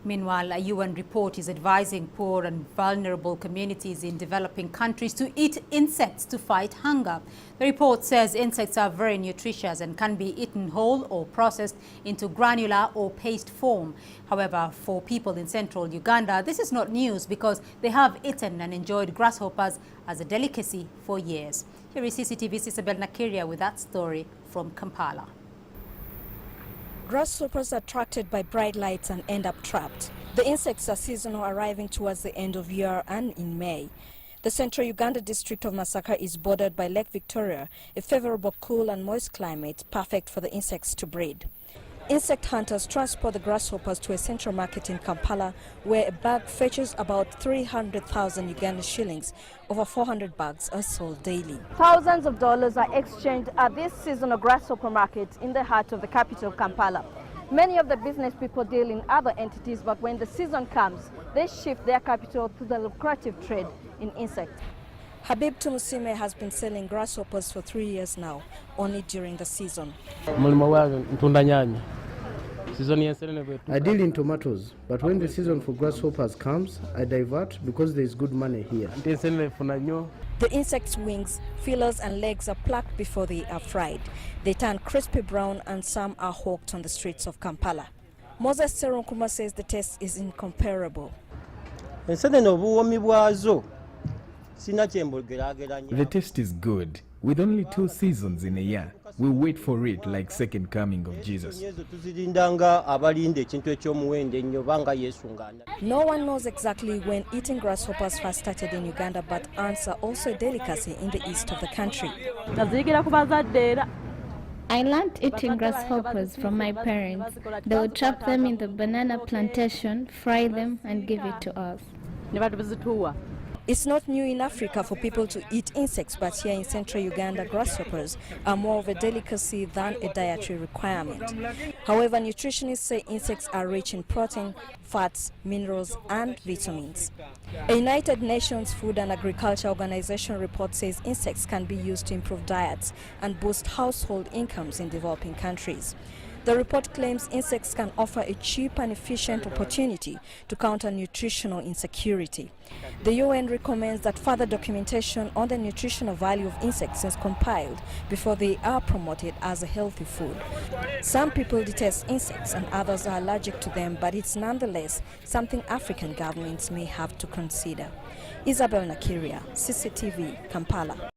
Meanwhile, a UN report is advising poor and vulnerable communities in developing countries to eat insects to fight hunger. The report says insects are very nutritious and can be eaten whole or processed into granular or paste form. However, for people in central Uganda, this is not news because they have eaten and enjoyed grasshoppers as a delicacy for years. Here is CCTV's Isabel Nakirya with that story from Kampala. Grasshoppers are attracted by bright lights and end up trapped. The insects are seasonal, arriving towards the end of year and in May. The central Uganda district of Masaka is bordered by Lake Victoria, a favorable cool and moist climate perfect for the insects to breed. Insect hunters transport the grasshoppers to a central market in Kampala, where a bag fetches about 300,000 Ugandan shillings. Over 400 bags are sold daily. Thousands of dollars are exchanged at this seasonal grasshopper market in the heart of the capital, Kampala. Many of the business people deal in other entities, but when the season comes, they shift their capital to the lucrative trade in insects. Habib Tumusime has been selling grasshoppers for 3 years now, only during the season. I deal in tomatoes, but when the season for grasshoppers comes, I divert because there is good money here. The insects' wings, feelers and legs are plucked before they are fried. They turn crispy brown and some are hawked on the streets of Kampala. Moses Serunkuma says the taste is incomparable. The taste is good. With only 2 seasons in a year, we wait for it like second coming of Jesus. No one knows exactly when eating grasshoppers first started in Uganda, but ants are also a delicacy in the east of the country. I learned eating grasshoppers from my parents. They would trap them in the banana plantation, fry them and give it to us. It's not new in Africa for people to eat insects, but here in central Uganda, grasshoppers are more of a delicacy than a dietary requirement. However, nutritionists say insects are rich in protein, fats, minerals, and vitamins. A United Nations Food and Agriculture Organization report says insects can be used to improve diets and boost household incomes in developing countries. The report claims insects can offer a cheap and efficient opportunity to counter nutritional insecurity. The UN recommends that further documentation on the nutritional value of insects is compiled before they are promoted as a healthy food. Some people detest insects and others are allergic to them, but it's nonetheless something African governments may have to consider. Isabel, Nakirya, CCTV, Kampala.